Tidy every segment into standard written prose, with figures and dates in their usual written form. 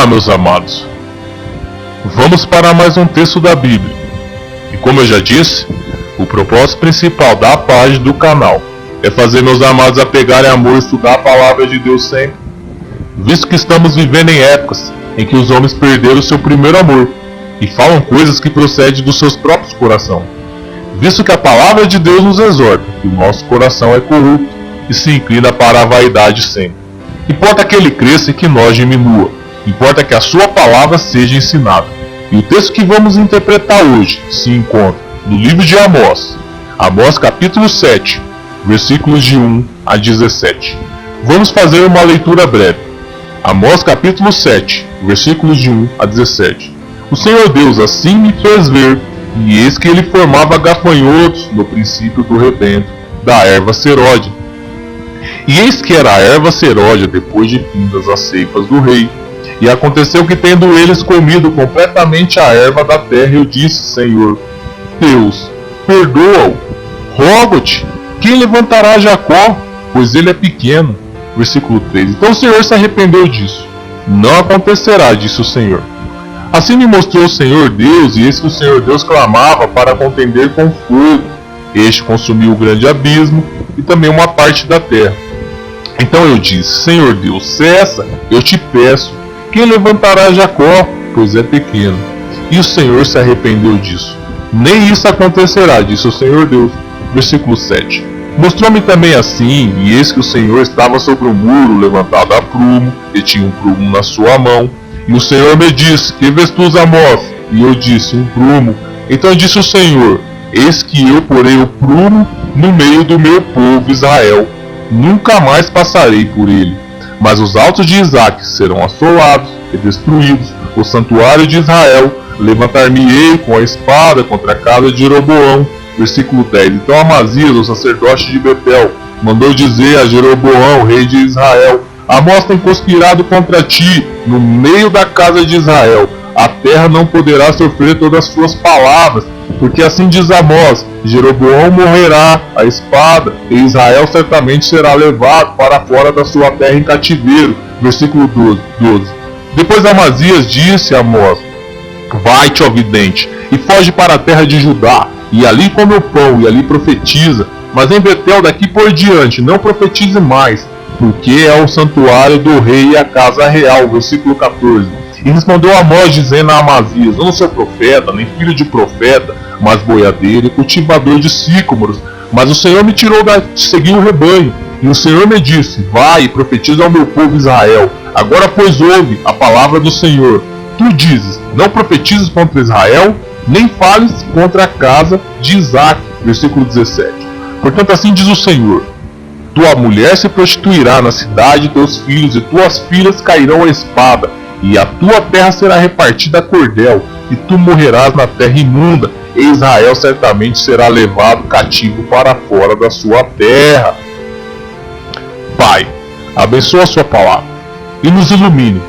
Olá, meus amados. Vamos para mais um texto da Bíblia. E como eu já disse, o propósito principal da página do canal é fazer meus amados apegarem amor e estudar a palavra de Deus sempre, visto que estamos vivendo em épocas em que os homens perderam seu primeiro amor e falam coisas que procedem dos seus próprios corações, visto que a palavra de Deus nos exorta que o nosso coração é corrupto e se inclina para a vaidade sempre. Importa que ele cresça e que nós diminua. Importa que a sua palavra seja ensinada. E o texto que vamos interpretar hoje se encontra no livro de Amós, Amós capítulo 7, versículos de 1 a 17. Vamos fazer uma leitura breve. Amós capítulo 7, versículos de 1 a 17. O Senhor Deus assim me fez ver, e eis que ele formava gafanhotos no princípio do rebento da erva seródia. E eis que era a erva seródia depois de findas as ceifas do rei. E aconteceu que, tendo eles comido completamente a erva da terra, eu disse: Senhor Deus, perdoa-o, rogo-te, quem levantará Jacó, pois ele é pequeno? Versículo 3. Então o Senhor se arrependeu disso. Não acontecerá, disse o Senhor. Assim me mostrou o Senhor Deus, e eis que o Senhor Deus clamava para contender com fogo. Este consumiu o grande abismo e também uma parte da terra. Então eu disse: Senhor Deus, cessa, eu te peço, quem levantará Jacó, pois é pequeno? E o Senhor se arrependeu disso. Nem isso acontecerá, disse o Senhor Deus. Versículo 7. Mostrou-me também assim, e eis que o Senhor estava sobre um muro levantado a prumo, e tinha um prumo na sua mão. E o Senhor me disse: que vês tu, Amós? E eu disse: um prumo. Então disse o Senhor: eis que eu porei o prumo no meio do meu povo Israel. Nunca mais passarei por ele. Mas os altos de Isaque serão assolados e destruídos. O santuário de Israel levantar-me-ei com a espada contra a casa de Jeroboão. Versículo 10. Então Amazias, o sacerdote de Betel, mandou dizer a Jeroboão, rei de Israel: Amós tem conspirado contra ti no meio da casa de Israel. A terra não poderá sofrer todas as suas palavras, porque assim diz Amós: Jeroboão morrerá a espada, e Israel certamente será levado para fora da sua terra em cativeiro. Versículo 12. Depois Amazias disse a Amós: vai-te, ó vidente, e foge para a terra de Judá, e ali come o pão, e ali profetiza. Mas em Betel daqui por diante não profetize mais, porque é o santuário do rei e a casa real. Versículo 14. E respondeu Amós, dizendo a Amazias: eu não sou profeta, nem filho de profeta, mas boiadeiro e cultivador de sicômoros. Mas o Senhor me tirou de seguir o rebanho. E o Senhor me disse: vai e profetiza ao meu povo Israel. Agora, pois, ouve a palavra do Senhor. Tu dizes: não profetizes contra Israel, nem fales contra a casa de Isaque. Versículo 17. Portanto, assim diz o Senhor: tua mulher se prostituirá na cidade, teus filhos e tuas filhas cairão à espada, e a tua terra será repartida a cordel, e tu morrerás na terra imunda, e Israel certamente será levado cativo para fora da sua terra. Pai, abençoa a sua palavra e nos ilumine,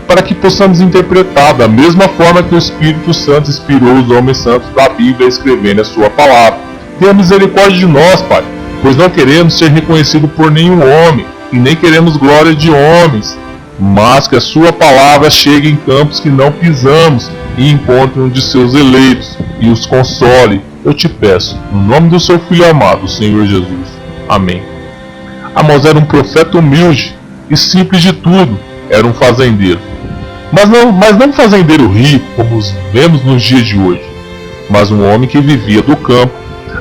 para que possamos interpretar da mesma forma que o Espírito Santo inspirou os homens santos da Bíblia a escreverem a sua palavra. Tenha misericórdia de nós, Pai, pois não queremos ser reconhecidos por nenhum homem, e nem queremos glória de homens, mas que a sua palavra chegue em campos que não pisamos e encontre um de seus eleitos e os console. Eu te peço, no nome do seu Filho amado, Senhor Jesus. Amém. Amós era um profeta humilde e simples de tudo. Era um fazendeiro. Mas não um fazendeiro rico, como os vemos nos dias de hoje, mas um homem que vivia do campo.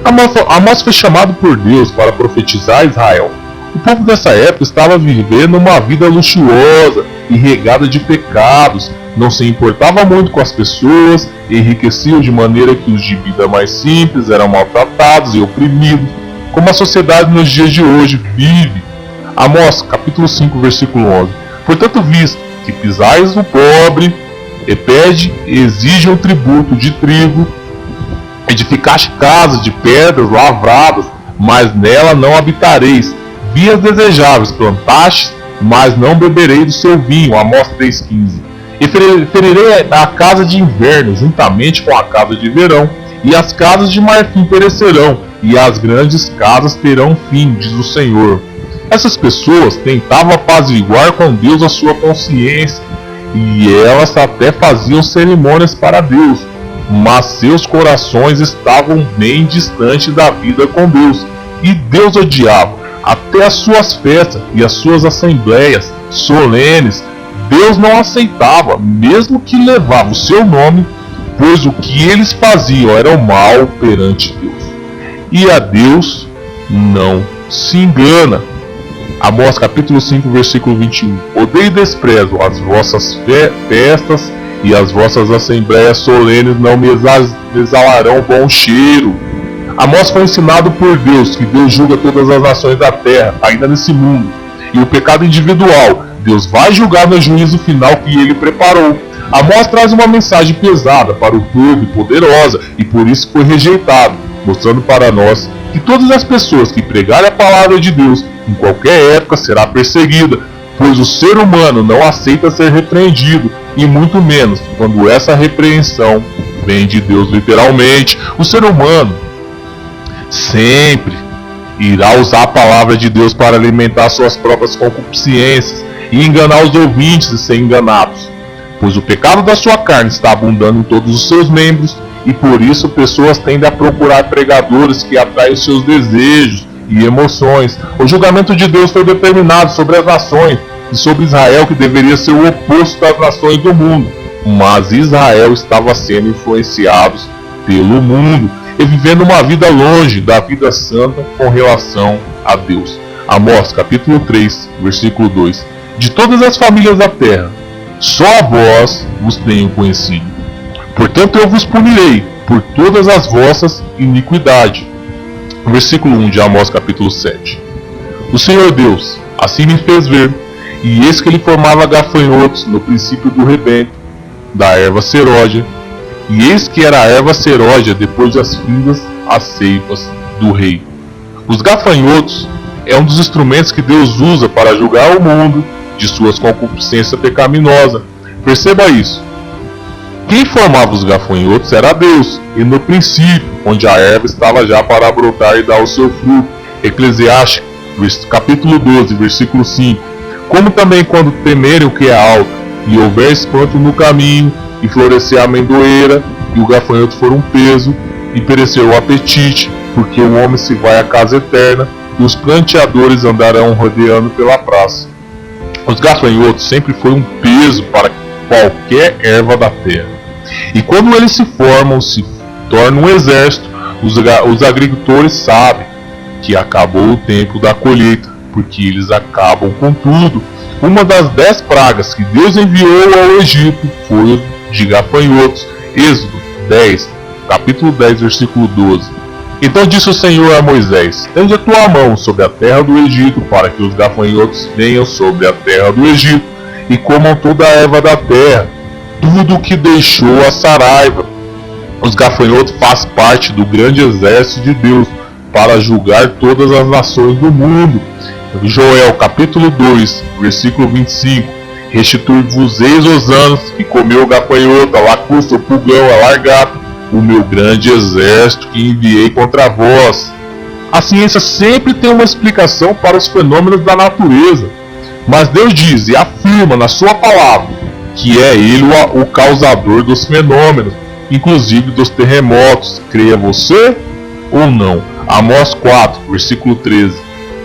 Amós foi chamado por Deus para profetizar a Israel. O povo dessa época estava vivendo uma vida luxuosa e regada de pecados, não se importava muito com as pessoas, enriqueciam de maneira que os de vida mais simples eram maltratados e oprimidos, como a sociedade nos dias de hoje vive. Amós capítulo 5, versículo 11. Portanto, visto que pisais o pobre, e pede e exige um tributo de trigo, edificaste casas de pedras lavradas, mas nela não habitareis. Vias desejáveis plantastes, mas não beberei do seu vinho. Amós 3,15. E ferirei a casa de inverno, juntamente com a casa de verão, e as casas de marfim perecerão, e as grandes casas terão fim, diz o Senhor. Essas pessoas tentavam apaziguar com Deus a sua consciência, e elas até faziam cerimônias para Deus, mas seus corações estavam bem distante da vida com Deus, e Deus odiava até as suas festas e as suas assembleias solenes. Deus não aceitava, mesmo que levava o seu nome, pois o que eles faziam era o mal perante Deus. E a Deus não se engana. Amós capítulo 5, versículo 21. Odeio e desprezo as vossas festas, e as vossas assembleias solenes não me exalarão bom cheiro. Amós foi ensinado por Deus que Deus julga todas as nações da terra, ainda nesse mundo. E o pecado individual, Deus vai julgar no juízo final que ele preparou. Amós traz uma mensagem pesada para o povo e poderosa, e por isso foi rejeitado, mostrando para nós que todas as pessoas que pregarem a palavra de Deus em qualquer época será perseguida, pois o ser humano não aceita ser repreendido, e muito menos quando essa repreensão vem de Deus literalmente. O ser humano sempre irá usar a palavra de Deus para alimentar suas próprias concupiscências e enganar os ouvintes e ser enganados, pois o pecado da sua carne está abundando em todos os seus membros, e por isso pessoas tendem a procurar pregadores que atraem os seus desejos e emoções. O julgamento de Deus foi determinado sobre as nações e sobre Israel, que deveria ser o oposto das nações do mundo, mas Israel estava sendo influenciado pelo mundo e vivendo uma vida longe da vida santa com relação a Deus. Amós capítulo 3, versículo 2. De todas as famílias da terra, só a vós vos tenho conhecido. Portanto eu vos punirei por todas as vossas iniquidades. Versículo 1 de Amós capítulo 7. O Senhor Deus assim me fez ver, e eis que ele formava gafanhotos no princípio do rebento da erva seródia, e eis que era a erva seródia depois das figas as ceifas do rei. Os gafanhotos é um dos instrumentos que Deus usa para julgar o mundo de suas concupiscências pecaminosas. Perceba isso. Quem formava os gafanhotos era Deus, e no princípio, onde a erva estava já para brotar e dar o seu fruto. Eclesiastes capítulo 12, versículo 5. Como também quando temerem o que é alto, e houver espanto no caminho, e florescer a amendoeira, e o gafanhoto for um peso, e perecer o apetite, porque o homem se vai à casa eterna, e os planteadores andarão rodeando pela praça. Os gafanhotos sempre foram um peso para qualquer erva da terra. E quando eles se formam, se tornam um exército, os agricultores sabem que acabou o tempo da colheita, porque eles acabam com tudo. Uma das 10 pragas que Deus enviou ao Egito foi de gafanhotos. Êxodo 10, capítulo 10, versículo 12. Então disse o Senhor a Moisés: estende a tua mão sobre a terra do Egito, para que os gafanhotos venham sobre a terra do Egito, e comam toda a erva da terra, tudo o que deixou a saraiva. Os gafanhotos fazem parte do grande exército de Deus, para julgar todas as nações do mundo. Joel capítulo 2, versículo 25. Restitui-vos-eis os anos que comeu o gafanhoto, a lacusta, o pulgão, a largata, o meu grande exército que enviei contra vós. A ciência sempre tem uma explicação para os fenômenos da natureza, mas Deus diz e afirma na sua palavra que é Ele o causador dos fenômenos, inclusive dos terremotos, creia você ou não. Amós 4, versículo 13.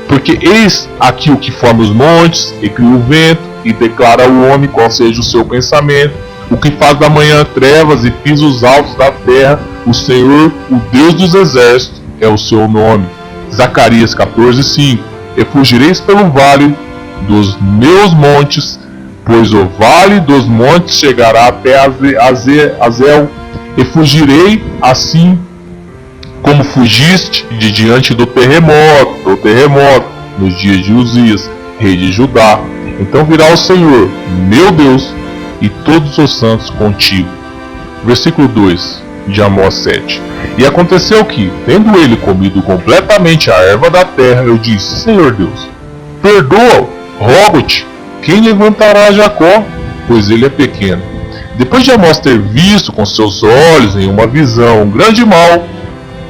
Porque eis aqui o que forma os montes, e cria o vento, e declara ao homem qual seja o seu pensamento, o que faz da manhã trevas e pisa os altos da terra, o Senhor, o Deus dos exércitos, é o seu nome. Zacarias 14, 5. E fugireis pelo vale dos meus montes, pois o vale dos montes chegará até Azel, e fugirei assim como fugiste de diante do terremoto, nos dias de Uzias, rei de Judá. Então virá o Senhor, meu Deus, e todos os santos contigo. Versículo 2 de Amós 7. E aconteceu que, tendo ele comido completamente a erva da terra, eu disse: Senhor Deus, perdoa, rogo-te, quem levantará Jacó, pois ele é pequeno. Depois de Amós ter visto com seus olhos em uma visão um grande mal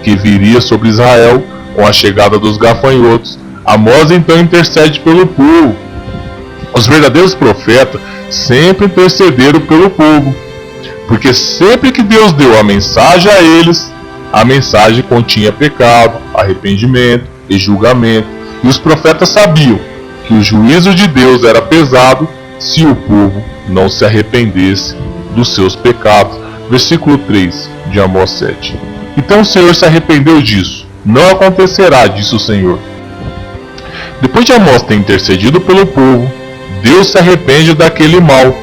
que viria sobre Israel com a chegada dos gafanhotos, Amós então intercede pelo povo. Os verdadeiros profetas sempre intercederam pelo povo, porque sempre que Deus deu a mensagem a eles, a mensagem continha pecado, arrependimento e julgamento. E os profetas sabiam que o juízo de Deus era pesado se o povo não se arrependesse dos seus pecados. Versículo 3 de Amós 7. Então o Senhor se arrependeu disso. Não acontecerá, disse o Senhor. Depois de Amós ter intercedido pelo povo, Deus se arrepende daquele mal,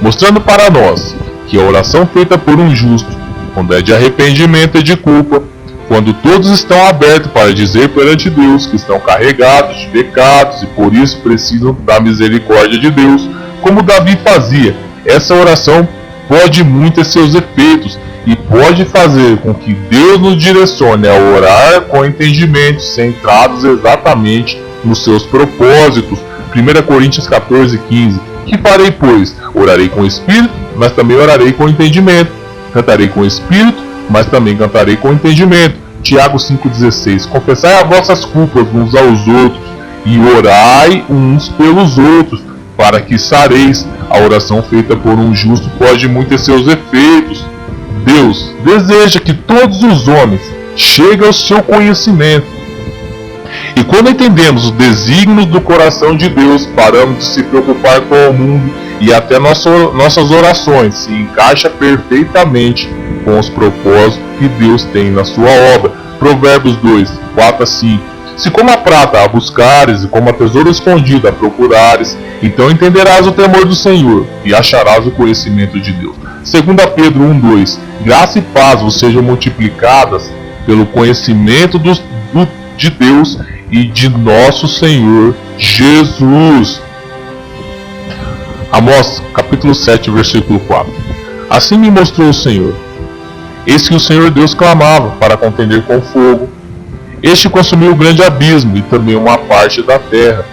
mostrando para nós que a oração feita por um justo, quando é de arrependimento e de culpa, quando todos estão abertos para dizer perante Deus que estão carregados de pecados e por isso precisam da misericórdia de Deus, como Davi fazia, essa oração pode muito ter seus efeitos e pode fazer com que Deus nos direcione a orar com entendimento, centrados exatamente nos seus propósitos. 1 Coríntios 14:15. Que farei, pois? Orarei com o Espírito, mas também orarei com entendimento. Cantarei com o Espírito, mas também cantarei com entendimento. Tiago 5,16. Confessai as vossas culpas uns aos outros e orai uns pelos outros, para que sareis. A oração feita por um justo pode muito ter seus efeitos. Deus deseja que todos os homens cheguem ao seu conhecimento. E quando entendemos os desígnios do coração de Deus, paramos de se preocupar com o mundo e até nossas orações se encaixam perfeitamente com os propósitos que Deus tem na sua obra. Provérbios 2, 4-5. Se como a prata a buscares e como a tesouro escondido a procurares, então entenderás o temor do Senhor e acharás o conhecimento de Deus. 2 Pedro 1:2. Graça e paz vos sejam multiplicadas pelo conhecimento de Deus e de nosso Senhor Jesus. Amós capítulo 7, versículo 4. Assim me mostrou o Senhor. Eis que o Senhor Deus clamava para contender com o fogo. Este consumiu o grande abismo e também uma parte da terra.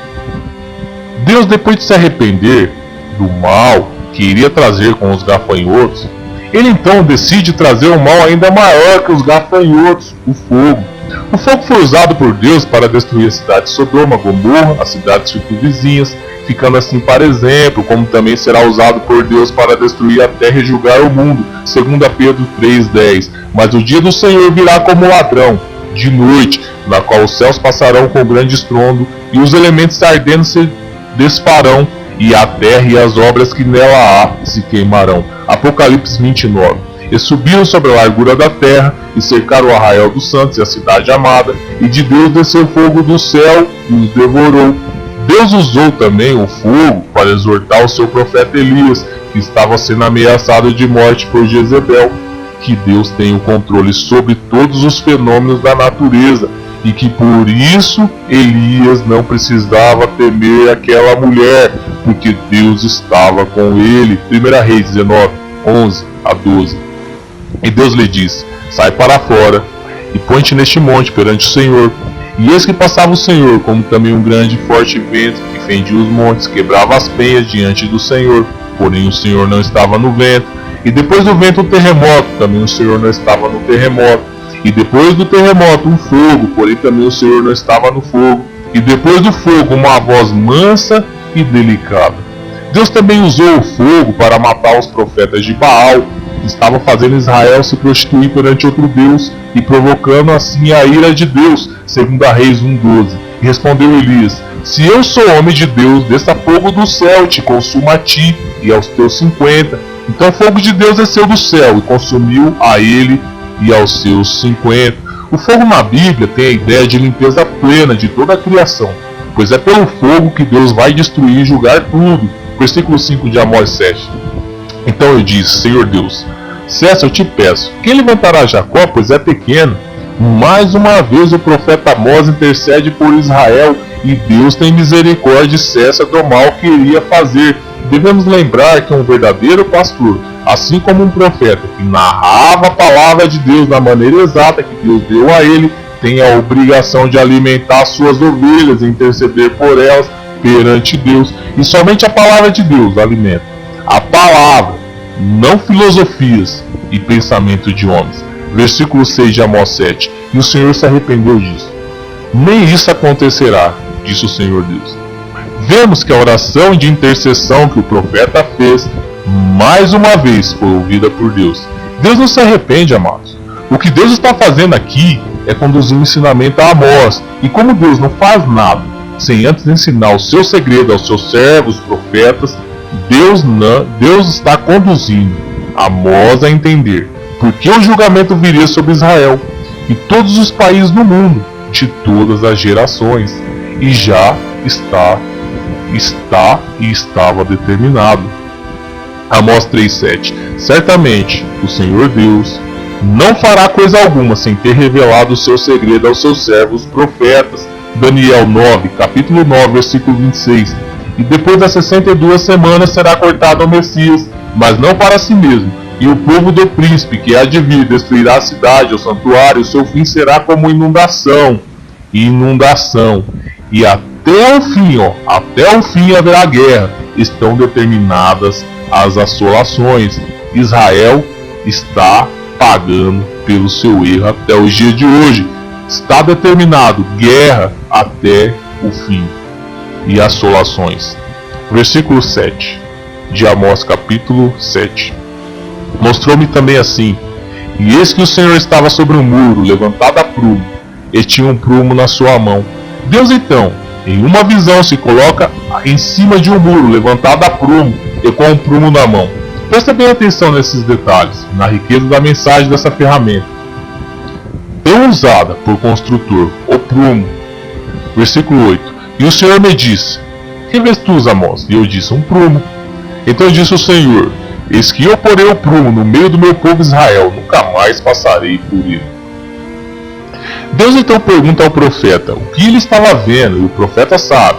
Deus, depois de se arrepender do mal que iria trazer com os gafanhotos, ele então decide trazer um mal ainda maior que os gafanhotos, o fogo. O fogo foi usado por Deus para destruir a cidade de Sodoma, Gomorra, as cidades circunvizinhas, ficando assim para exemplo, como também será usado por Deus para destruir a terra e julgar o mundo. 2 Pedro 3:10. Mas o dia do Senhor virá como ladrão, de noite, na qual os céus passarão com grande estrondo, e os elementos ardendo se desfarão, e a terra e as obras que nela há se queimarão. Apocalipse 29. E subiram sobre a largura da terra, e cercaram o arraial dos santos e a cidade amada, e de Deus desceu fogo do céu, e os devorou. Deus usou também o fogo para exortar o seu profeta Elias, que estava sendo ameaçado de morte por Jezebel, que Deus tem o controle sobre todos os fenômenos da natureza, e que por isso Elias não precisava temer aquela mulher, porque Deus estava com ele. 1 Reis 19, 11-12. E Deus lhe disse: sai para fora, e põe-te neste monte perante o Senhor. E eis que passava o Senhor, como também um grande e forte vento, que fendia os montes, quebrava as penhas diante do Senhor, porém o Senhor não estava no vento. E depois do vento um terremoto, também o Senhor não estava no terremoto. E depois do terremoto um fogo, porém também o Senhor não estava no fogo. E depois do fogo uma voz mansa e delicada. Deus também usou o fogo para matar os profetas de Baal, que estavam fazendo Israel se prostituir perante outro Deus, e provocando assim a ira de Deus. 2 Reis 1:12. E respondeu Elias: se eu sou homem de Deus, desça fogo do céu e te consuma a ti e aos teus 50. Então o fogo de Deus desceu do céu e consumiu a ele e aos seus 50. O fogo na Bíblia tem a ideia de limpeza plena de toda a criação, pois é pelo fogo que Deus vai destruir e julgar tudo. Versículo 5 de Amós 7. Então eu disse: Senhor Deus, cessa, eu te peço, quem levantará Jacó, pois é pequeno? Mais uma vez o profeta Amós intercede por Israel, e Deus tem misericórdia e cessa do mal que iria fazer. Devemos lembrar que um verdadeiro pastor, assim como um profeta que narrava a palavra de Deus da maneira exata que Deus deu a ele, tem a obrigação de alimentar suas ovelhas e interceder por elas perante Deus. E somente a palavra de Deus alimenta. A palavra, não filosofias e pensamento de homens. Versículo 6 de Amós 7. E o Senhor se arrependeu disso. Nem isso acontecerá, disse o Senhor Deus. Vemos que a oração de intercessão que o profeta fez, mais uma vez foi ouvida por Deus. Deus não se arrepende, amados. O que Deus está fazendo aqui é conduzir um ensinamento a Amós. E como Deus não faz nada sem antes ensinar o seu segredo aos seus servos, profetas, Deus está conduzindo Amós a entender porque o julgamento viria sobre Israel e todos os países do mundo, de todas as gerações, e já está e estava determinado. Amós 3:7. Certamente o Senhor Deus não fará coisa alguma sem ter revelado o seu segredo aos seus servos profetas. Daniel 9, capítulo 9, versículo 26. E depois das 62 semanas será cortado o Messias, mas não para si mesmo. E o povo do príncipe que há de vir destruirá a cidade, o santuário, o seu fim será como inundação. E até o fim haverá guerra. Estão determinadas as assolações. Israel está pagando pelo seu erro até os dias de hoje. Está determinado guerra até o fim e assolações. Versículo 7 de Amós capítulo 7. Mostrou-me também assim, e eis que o Senhor estava sobre um muro, levantado a prumo, e tinha um prumo na sua mão. Deus então, em uma visão, se coloca em cima de um muro, levantado a prumo, e com um prumo na mão. Presta bem atenção nesses detalhes, na riqueza da mensagem dessa ferramenta. Tão usada por construtor, o prumo. Versículo 8. E o Senhor me disse, que vês tu, Amós? E eu disse, um prumo. Então disse o Senhor, eis que eu porei o prumo no meio do meu povo Israel, nunca mais passarei por ele. Deus então pergunta ao profeta o que ele estava vendo, e o profeta sabe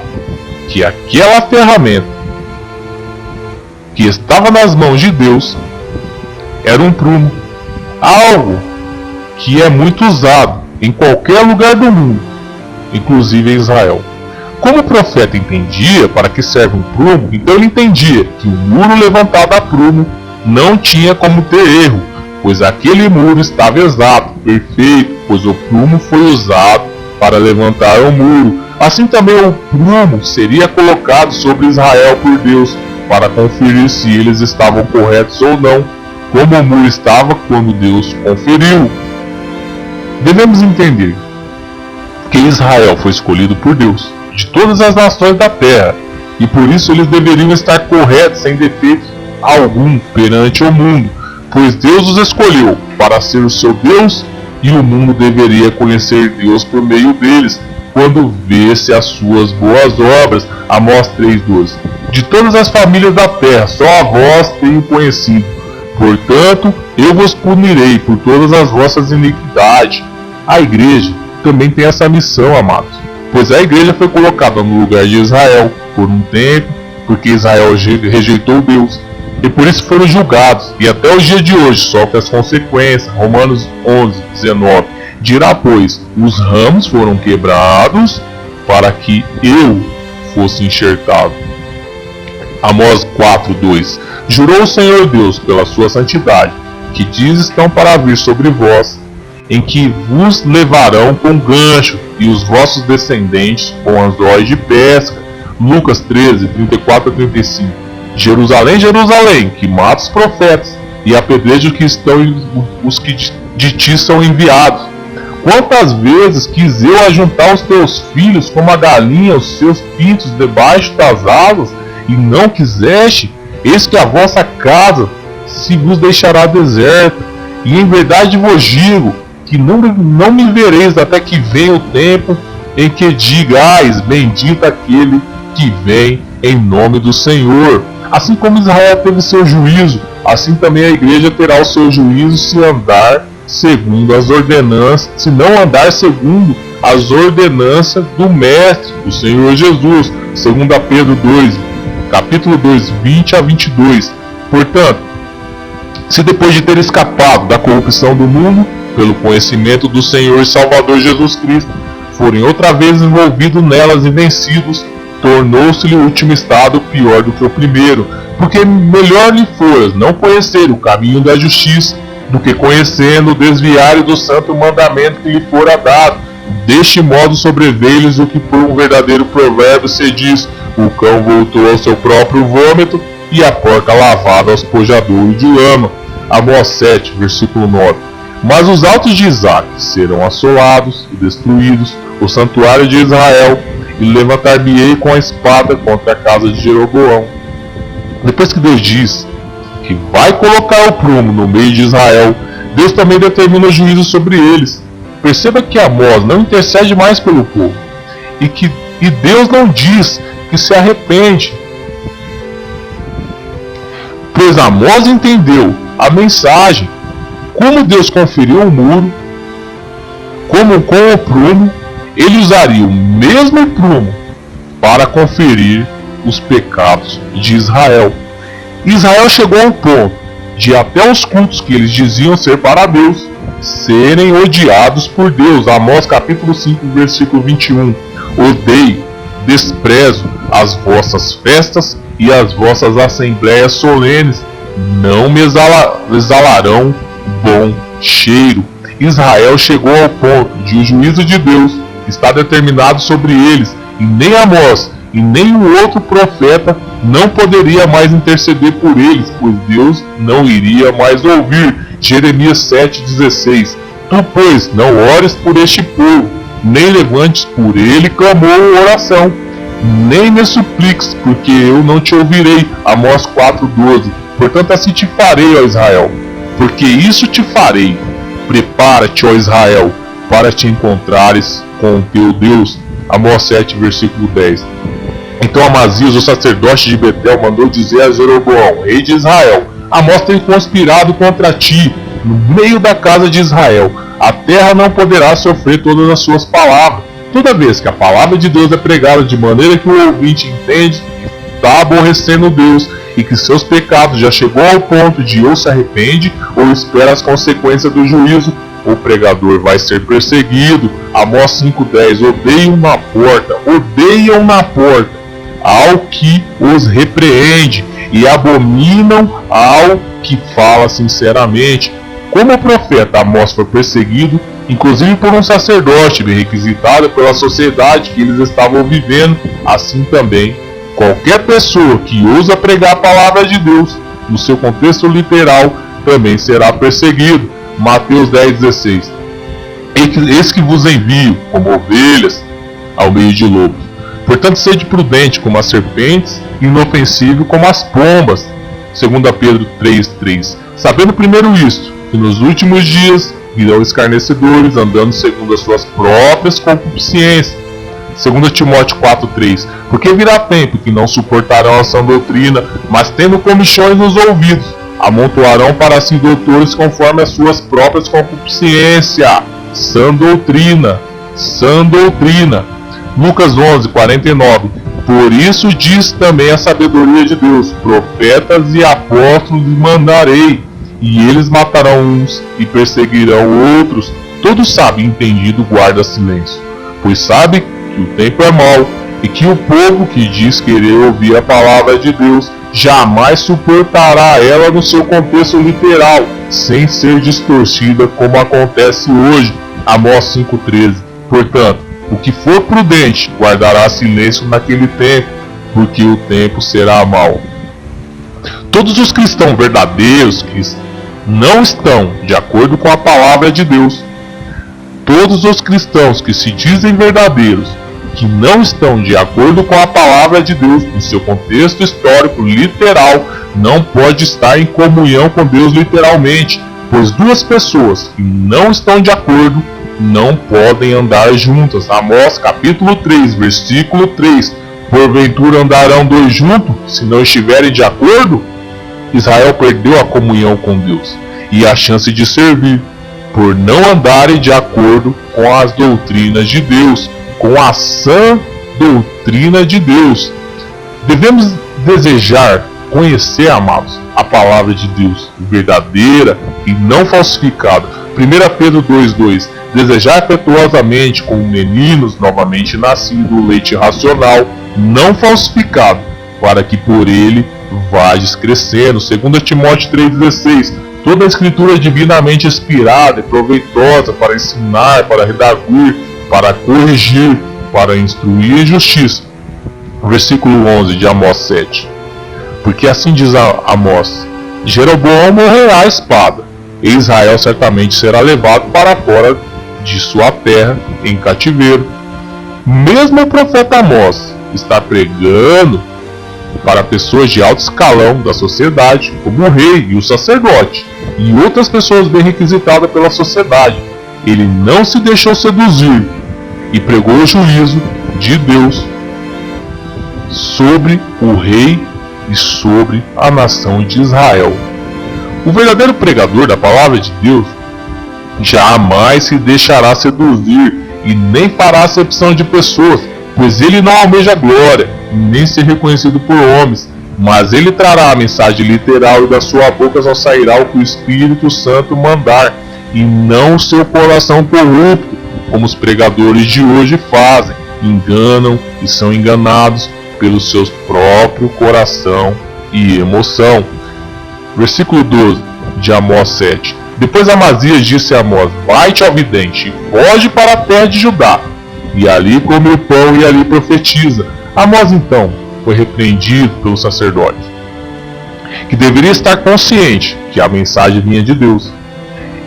que aquela ferramenta que estava nas mãos de Deus era um prumo, algo que é muito usado em qualquer lugar do mundo, inclusive em Israel. Como o profeta entendia para que serve um prumo, então ele entendia que o muro levantado a prumo não tinha como ter erro, pois aquele muro estava exato, perfeito, pois o prumo foi usado para levantar o muro. Assim também o prumo seria colocado sobre Israel por Deus, para conferir se eles estavam corretos ou não, como o muro estava quando Deus conferiu. Devemos entender que Israel foi escolhido por Deus de todas as nações da terra, e por isso eles deveriam estar corretos sem defeito algum perante o mundo, pois Deus os escolheu para ser o seu Deus, e o mundo deveria conhecer Deus por meio deles, quando visse as suas boas obras. Amós 3:12. De todas as famílias da terra, só a vós tenho conhecido, portanto eu vos punirei por todas as vossas iniquidades. A igreja também tem essa missão, amados, pois a igreja foi colocada no lugar de Israel por um tempo, porque Israel rejeitou Deus, e por isso foram julgados, e até o dia de hoje sofre as consequências. Romanos 11:19. Dirá, pois, os ramos foram quebrados para que eu fosse enxertado. Amós 4:2. Jurou o Senhor Deus pela sua santidade, que dias estão para vir sobre vós, em que vos levarão com gancho, e os vossos descendentes com anzóis de pesca. Lucas 13:34-35. Jerusalém, Jerusalém, que mata os profetas, e apedreja os que de ti são enviados. Quantas vezes quis eu ajuntar os teus filhos como a galinha os seus pintos debaixo das asas, e não quiseste? Eis que a vossa casa se vos deixará deserta, e em verdade vos digo que não me vereis até que venha o tempo em que digais, bendito aquele que vem em nome do Senhor. Assim como Israel teve seu juízo, assim também a igreja terá o seu juízo se não andar segundo as ordenanças do Mestre, do Senhor Jesus. 2 Pedro 2, capítulo 2, 20-22. Portanto, se depois de ter escapado da corrupção do mundo, pelo conhecimento do Senhor e Salvador Jesus Cristo, forem outra vez envolvidos nelas e vencidos, tornou-se-lhe o último estado pior do que o primeiro, porque melhor lhe for não conhecer o caminho da justiça, do que conhecendo desviar do santo mandamento que lhe fora dado. Deste modo sobreveio-lhes o que por um verdadeiro provérbio se diz: o cão voltou ao seu próprio vômito e a porca lavada aos pojadouros de lama. Amós 7, versículo 9. Mas os altos de Isaac serão assolados e destruídos, o santuário de Israel, e levantar-me-ei com a espada contra a casa de Jeroboão. Depois que Deus diz que vai colocar o prumo no meio de Israel, Deus também determina o juízo sobre eles. Perceba que Amós não intercede mais pelo povo, e Deus não diz que se arrepende, pois Amós entendeu a mensagem. Como Deus conferiu o muro, como com o prumo, ele usaria o mesmo prumo para conferir os pecados de Israel. Israel chegou ao ponto de até os cultos que eles diziam ser para Deus serem odiados por Deus. Amós capítulo 5, versículo 21. Odeio, desprezo as vossas festas e as vossas assembleias solenes, não me exalarão bom cheiro. Israel chegou ao ponto de o juízo de Deus está determinado sobre eles, e nem Amós e nem o outro profeta não poderia mais interceder por eles, pois Deus não iria mais ouvir. Jeremias 7,16. Tu, pois, não ores por este povo, nem levantes por ele clamor ou oração, nem me supliques, porque eu não te ouvirei. Amós 4,12. Portanto, assim te farei, ó Israel, porque isso te farei. Prepara-te, ó Israel, para te encontrares com o teu Deus. Amós 7, versículo 10. Então Amazias, o sacerdote de Betel, mandou dizer a Jeroboão, rei de Israel: Amós tem conspirado contra ti no meio da casa de Israel. A terra não poderá sofrer todas as suas palavras. Toda vez que a palavra de Deus é pregada de maneira que o ouvinte entende que está aborrecendo Deus e que seus pecados já chegou ao ponto de ou se arrepende ou espera as consequências do juízo, o pregador vai ser perseguido. Amós 5,10. Odeiam na porta ao que os repreende e abominam ao que fala sinceramente. Como o profeta Amós foi perseguido, inclusive por um sacerdote bem requisitado pela sociedade que eles estavam vivendo, assim também qualquer pessoa que ousa pregar a palavra de Deus no seu contexto literal também será perseguido. Mateus 10,16. Eis que vos envio como ovelhas ao meio de lobos. Portanto, sede prudente como as serpentes e inofensível como as pombas. 2 Pedro 3,3. Sabendo primeiro isto, que nos últimos dias virão escarnecedores, andando segundo as suas próprias concupiscências. 2 Timóteo 4,3. Porque virá tempo que não suportarão a sã doutrina, mas tendo comichões nos ouvidos, amontoarão para si doutores conforme as suas próprias concupiscências. Sã doutrina. Lucas 11:49. Por isso diz também a sabedoria de Deus: profetas e apóstolos mandarei, e eles matarão uns e perseguirão outros. Todo sábio e entendido guarda silêncio, pois sabe que o tempo é mau, e que o povo que diz querer ouvir a palavra de Deus jamais suportará ela no seu contexto literal, sem ser distorcida como acontece hoje. Amós 5,13. Portanto, o que for prudente guardará silêncio naquele tempo, porque o tempo será mau. Todos os cristãos verdadeiros que não estão de acordo com a palavra de Deus, todos os cristãos que se dizem verdadeiros, que não estão de acordo com a palavra de Deus no seu contexto histórico literal, não pode estar em comunhão com Deus literalmente, pois duas pessoas que não estão de acordo não podem andar juntas. Amós capítulo 3, versículo 3. Porventura andarão dois juntos, se não estiverem de acordo? Israel perdeu a comunhão com Deus e a chance de servir, por não andarem de acordo com as doutrinas de Deus, com a sã doutrina de Deus. Devemos desejar conhecer, amados, a palavra de Deus verdadeira e não falsificada. 1 Pedro 2,2. Desejar afetuosamente como meninos novamente nascidos o leite racional, não falsificado, para que por ele vades crescendo. 2 Timóteo 3,16. Toda a escritura é divinamente inspirada e proveitosa para ensinar, para redarguir, para corrigir, para instruir em justiça, Versículo 11 de Amós 7. Porque assim diz Amós: Jeroboão morrerá à espada, e Israel certamente será levado para fora de sua terra em cativeiro. Mesmo o profeta Amós está pregando para pessoas de alto escalão da sociedade, como o rei e o sacerdote, e outras pessoas bem requisitadas pela sociedade. Ele não se deixou seduzir e pregou o juízo de Deus sobre o rei e sobre a nação de Israel. O verdadeiro pregador da palavra de Deus jamais se deixará seduzir e nem fará acepção de pessoas, pois ele não almeja glória, nem ser reconhecido por homens, mas ele trará a mensagem literal e da sua boca só sairá o que o Espírito Santo mandar, e não o seu coração corrupto, como os pregadores de hoje fazem, enganam e são enganados pelo seu próprio coração e emoção. Versículo 12 de Amós 7. Depois Amazias disse a Amós: Vai-te ao vidente e foge para a terra de Judá, e ali come o pão e ali profetiza. Amós então foi repreendido pelo sacerdote, que deveria estar consciente que a mensagem vinha de Deus.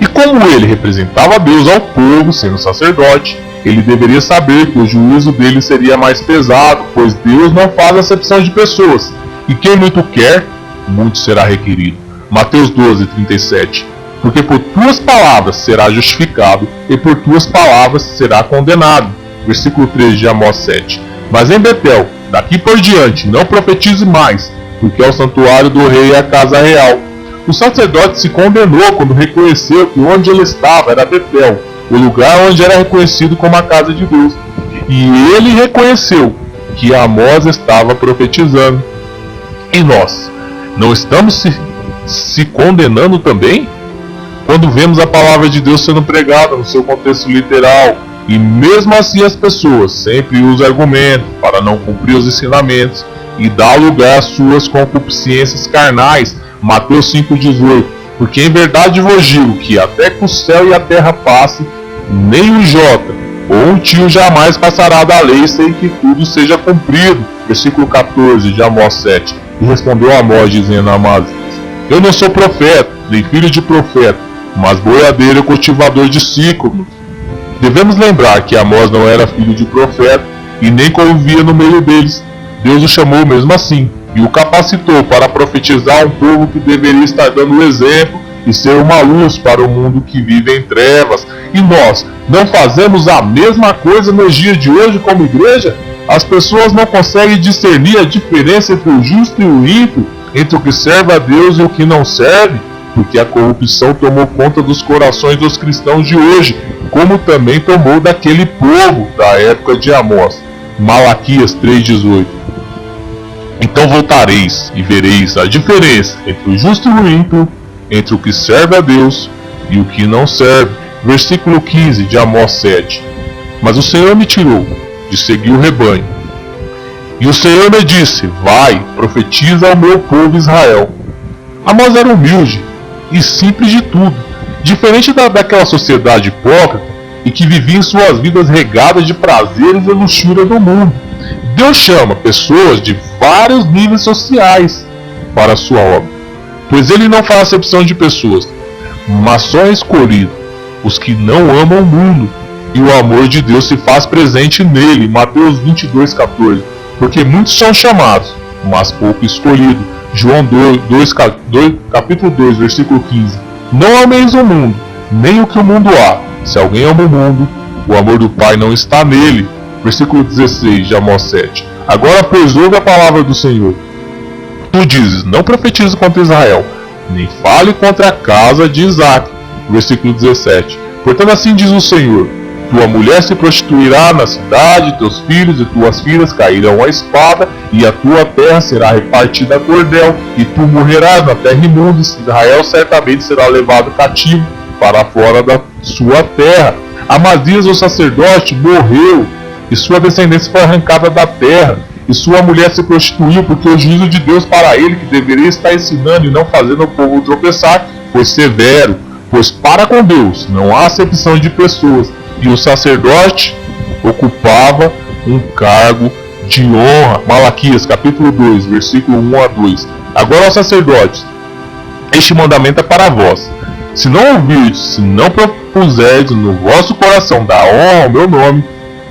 E como ele representava Deus ao povo, sendo sacerdote, ele deveria saber que o juízo dele seria mais pesado, pois Deus não faz acepção de pessoas, e quem muito quer, muito será requerido. Mateus 12, 37. Porque por tuas palavras será justificado, e por tuas palavras será condenado. Versículo 13 de Amós 7. Mas em Betel, daqui por diante, não profetize mais, porque é o santuário do rei e a casa real. O sacerdote se condenou quando reconheceu que onde ele estava era Betel, o lugar onde era reconhecido como a casa de Deus. E ele reconheceu que Amós estava profetizando. E nós, não estamos se condenando também? Quando vemos a palavra de Deus sendo pregada no seu contexto literal, e mesmo assim as pessoas sempre usam argumentos para não cumprir os ensinamentos e dar lugar às suas concupiscências carnais. Mateus 5,18. Porque em verdade vos digo que até que o céu e a terra passem, nem um jota ou um tio jamais passará da lei sem que tudo seja cumprido. Versículo 14 de Amós 7. E respondeu Amós dizendo a Amazias: Eu não sou profeta, nem filho de profeta, mas boiadeiro e cultivador de ciclos. Devemos lembrar que Amós não era filho de profeta e nem convivia no meio deles. Deus o chamou mesmo assim e o capacitou para profetizar um povo que deveria estar dando o exemplo e ser uma luz para o mundo que vive em trevas. E nós não fazemos a mesma coisa nos dias de hoje como igreja? As pessoas não conseguem discernir a diferença entre o justo e o ímpio, entre o que serve a Deus e o que não serve, porque a corrupção tomou conta dos corações dos cristãos de hoje, como também tomou daquele povo da época de Amós. Malaquias 3,18. Então voltareis e vereis a diferença entre o justo e o ímpio, entre o que serve a Deus e o que não serve. Versículo 15 de Amós 7. Mas o Senhor me tirou de seguir o rebanho, e o Senhor me disse: Vai, profetiza ao meu povo Israel. Amós era humilde e simples de tudo, diferente daquela sociedade hipócrita e que vivia em suas vidas regadas de prazeres e luxúria do mundo. Deus chama pessoas de vários níveis sociais para a sua obra, pois ele não faz acepção de pessoas, mas só é escolhido os que não amam o mundo, e o amor de Deus se faz presente nele. Mateus 22,14. Porque muitos são chamados, mas pouco escolhidos. João 2, capítulo 2, versículo 15. Não ameis o mundo, nem o que o mundo há. Se alguém ama o mundo, o amor do Pai não está nele. Versículo 16 de Amós 7. Agora, pois, ouve a palavra do Senhor. Tu dizes: Não profetize contra Israel, nem fale contra a casa de Isaque. Versículo 17. Portanto, assim diz o Senhor: Tua mulher se prostituirá na cidade, teus filhos e tuas filhas cairão à espada, e a tua terra será repartida a cordel, e tu morrerás na terra imunda. Israel certamente será levado cativo para fora da sua terra. Amazias, o sacerdote, morreu, e sua descendência foi arrancada da terra, e sua mulher se prostituiu, porque o juízo de Deus para ele, que deveria estar ensinando e não fazendo o povo tropeçar, foi severo, pois para com Deus não há acepção de pessoas, e o sacerdote ocupava um cargo de honra. Malaquias capítulo 2, versículo 1 a 2. Agora, aos sacerdotes, este mandamento é para vós. Se não ouvirdes, se não propuserdes no vosso coração dar honra ao meu nome,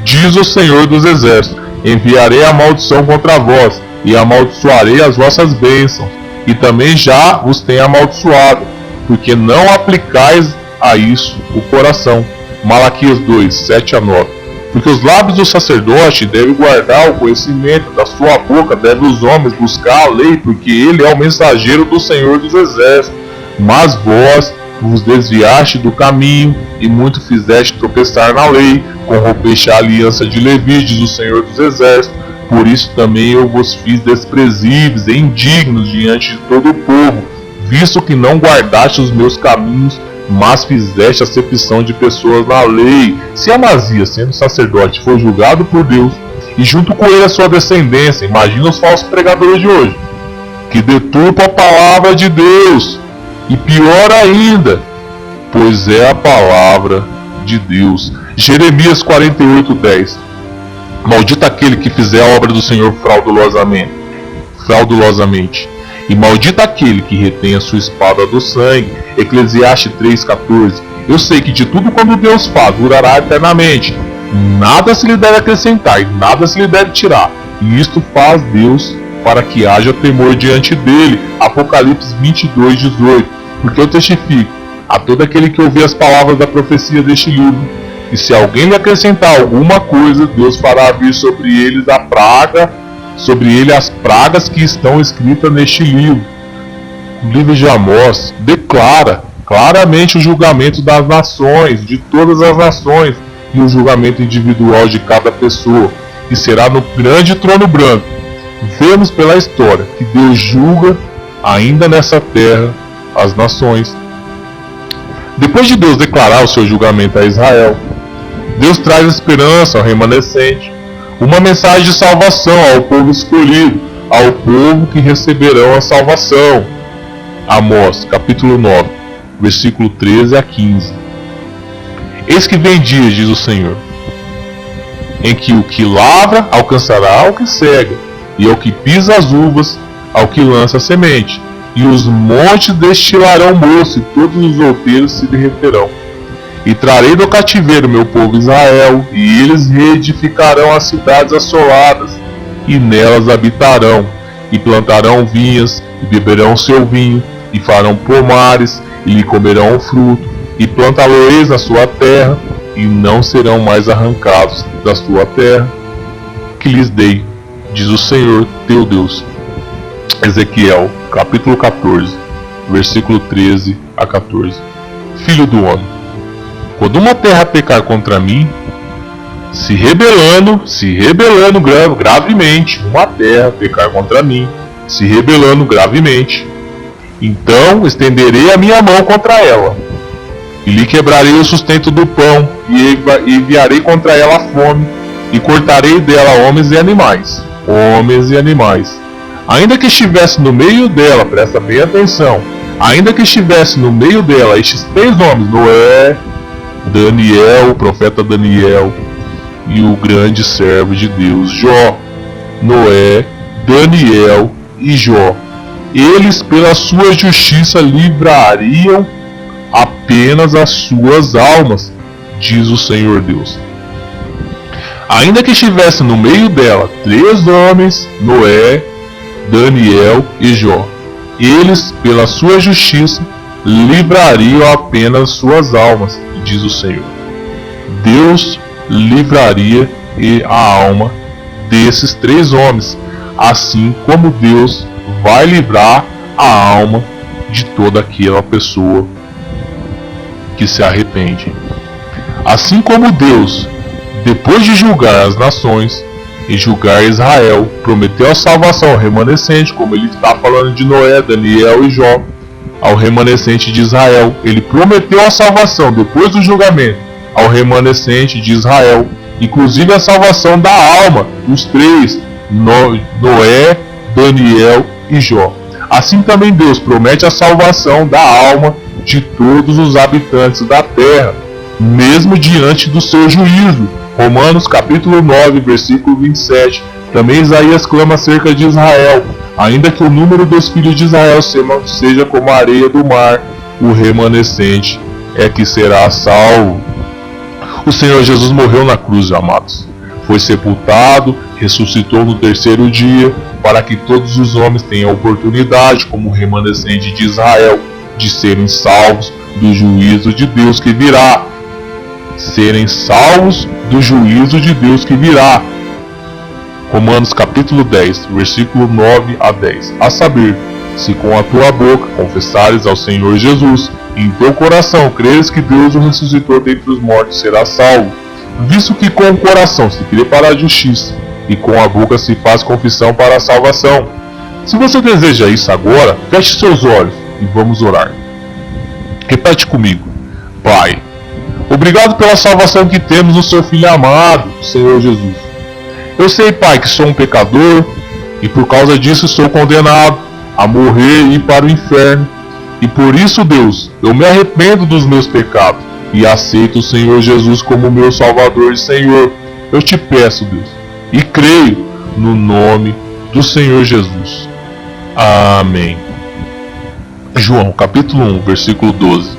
diz o Senhor dos Exércitos, enviarei a maldição contra vós, e amaldiçoarei as vossas bênçãos, e também já vos tenho amaldiçoado, porque não aplicais a isso o coração. Malaquias 2, 7 a 9. Porque os lábios do sacerdote devem guardar o conhecimento, da sua boca devem os homens buscar a lei, porque ele é o mensageiro do Senhor dos Exércitos. Mas vós vos desviaste do caminho, e muito fizeste tropeçar na lei, corrompeste a aliança de Levi, diz o Senhor dos Exércitos. Por isso também eu vos fiz desprezíveis e indignos diante de todo o povo, visto que não guardaste os meus caminhos, mas fizeste acepção de pessoas na lei. Se Amazias, sendo sacerdote, foi julgado por Deus, e junto com ele a sua descendência, imagina os falsos pregadores de hoje, que deturpam a palavra de Deus, e pior ainda, pois é a palavra de Deus. Jeremias 48, 10. Maldito aquele que fizer a obra do Senhor fraudulosamente, e maldito aquele que retém a sua espada do sangue. Eclesiastes 3,14. Eu sei que de tudo quando Deus faz, durará eternamente. Nada se lhe deve acrescentar e nada se lhe deve tirar. E isto faz Deus para que haja temor diante dele. Apocalipse 22:18. Porque eu testifico a todo aquele que ouvir as palavras da profecia deste livro, e se alguém lhe acrescentar alguma coisa, Deus fará vir sobre ele as pragas que estão escritas neste livro. O livro de Amós declara claramente o julgamento das nações, de todas as nações, e o julgamento individual de cada pessoa, que será no grande trono branco. Vemos pela história que Deus julga ainda nessa terra as nações. Depois de Deus declarar o seu julgamento a Israel, Deus traz esperança ao remanescente, uma mensagem de salvação ao povo escolhido, ao povo que receberão a salvação. Amós, capítulo 9, versículo 13 a 15. Eis que vem dias, diz o Senhor, em que o que lavra alcançará ao que cega, e ao que pisa as uvas, ao que lança a semente. E os montes destilarão moço, e todos os outeiros se derreterão. E trarei do cativeiro meu povo Israel, e eles reedificarão as cidades assoladas, e nelas habitarão, e plantarão vinhas, e beberão seu vinho, e farão pomares, e lhe comerão o fruto, e plantá-lo-eis na sua terra, e não serão mais arrancados da sua terra, que lhes dei, diz o Senhor teu Deus. Ezequiel, capítulo 14, versículo 13 a 14. Filho do homem, quando uma terra pecar contra mim, se rebelando gravemente, uma terra pecar contra mim, se rebelando gravemente, então estenderei a minha mão contra ela, e lhe quebrarei o sustento do pão, e enviarei contra ela a fome, e cortarei dela homens e animais. Ainda que estivesse no meio dela, presta bem atenção, ainda que estivesse no meio dela estes três homens, Noé, Daniel, o profeta Daniel, e o grande servo de Deus, Jó. Noé, Daniel e Jó. Eles pela sua justiça livrariam apenas as suas almas, diz o Senhor Deus. Ainda que estivesse no meio dela três homens, Noé, Daniel e Jó, eles pela sua justiça livrariam apenas suas almas, diz o Senhor. Deus livraria a alma desses três homens, assim como Deus vai livrar a alma de toda aquela pessoa que se arrepende. Assim como Deus, depois de julgar as nações e julgar Israel, prometeu a salvação ao remanescente, como ele está falando de Noé, Daniel e Jó, ao remanescente de Israel. Ele prometeu a salvação depois do julgamento ao remanescente de Israel, inclusive a salvação da alma dos três, Noé, Daniel e Jó. Assim também Deus promete a salvação da alma de todos os habitantes da terra, mesmo diante do seu juízo. Romanos capítulo 9, versículo 27. Também Isaías clama acerca de Israel: ainda que o número dos filhos de Israel seja como a areia do mar, o remanescente é que será salvo. O Senhor Jesus morreu na cruz, amados. Foi sepultado, ressuscitou no terceiro dia, para que todos os homens tenham a oportunidade, como remanescente de Israel, de serem salvos do juízo de Deus que virá. Serem salvos do juízo de Deus que virá. Romanos capítulo 10, versículo 9 a 10. A saber, se com a tua boca confessares ao Senhor Jesus, e em teu coração creres que Deus o ressuscitou dentre os mortos, serás salvo. Visto que com o coração se crê para a justiça, e com a boca se faz confissão para a salvação. Se você deseja isso agora, feche seus olhos e vamos orar. Repete comigo: Pai, obrigado pela salvação que temos no seu Filho amado, Senhor Jesus. Eu sei, Pai, que sou um pecador e por causa disso sou condenado a morrer e ir para o inferno. E por isso, Deus, eu me arrependo dos meus pecados e aceito o Senhor Jesus como meu Salvador e Senhor. Eu te peço, Deus, e creio no nome do Senhor Jesus. Amém. João capítulo 1, versículo 12.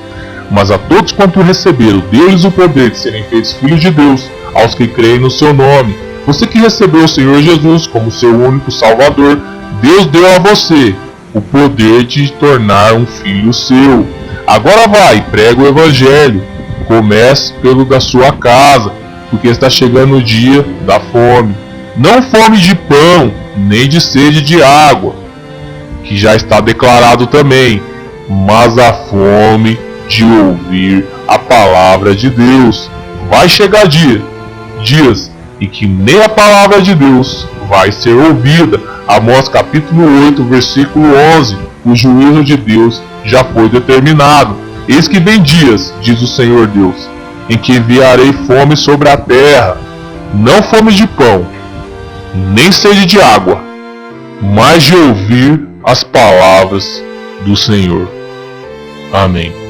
Mas a todos quanto receberam, deu-lhes o poder de serem feitos filhos de Deus, aos que creem no seu nome. Você que recebeu o Senhor Jesus como seu único Salvador, Deus deu a você o poder de tornar um filho seu. Agora vai, prega o Evangelho. Comece pelo da sua casa, porque está chegando o dia da fome. Não fome de pão, nem de sede de água, que já está declarado também, mas a fome de ouvir a palavra de Deus. Vai chegar dias em que nem a palavra de Deus vai ser ouvida. Amós capítulo 8, versículo 11. O juízo de Deus já foi determinado. Eis que vem dias, diz o Senhor Deus, em que enviarei fome sobre a terra, não fome de pão, nem sede de água, mas de ouvir as palavras do Senhor. Amém.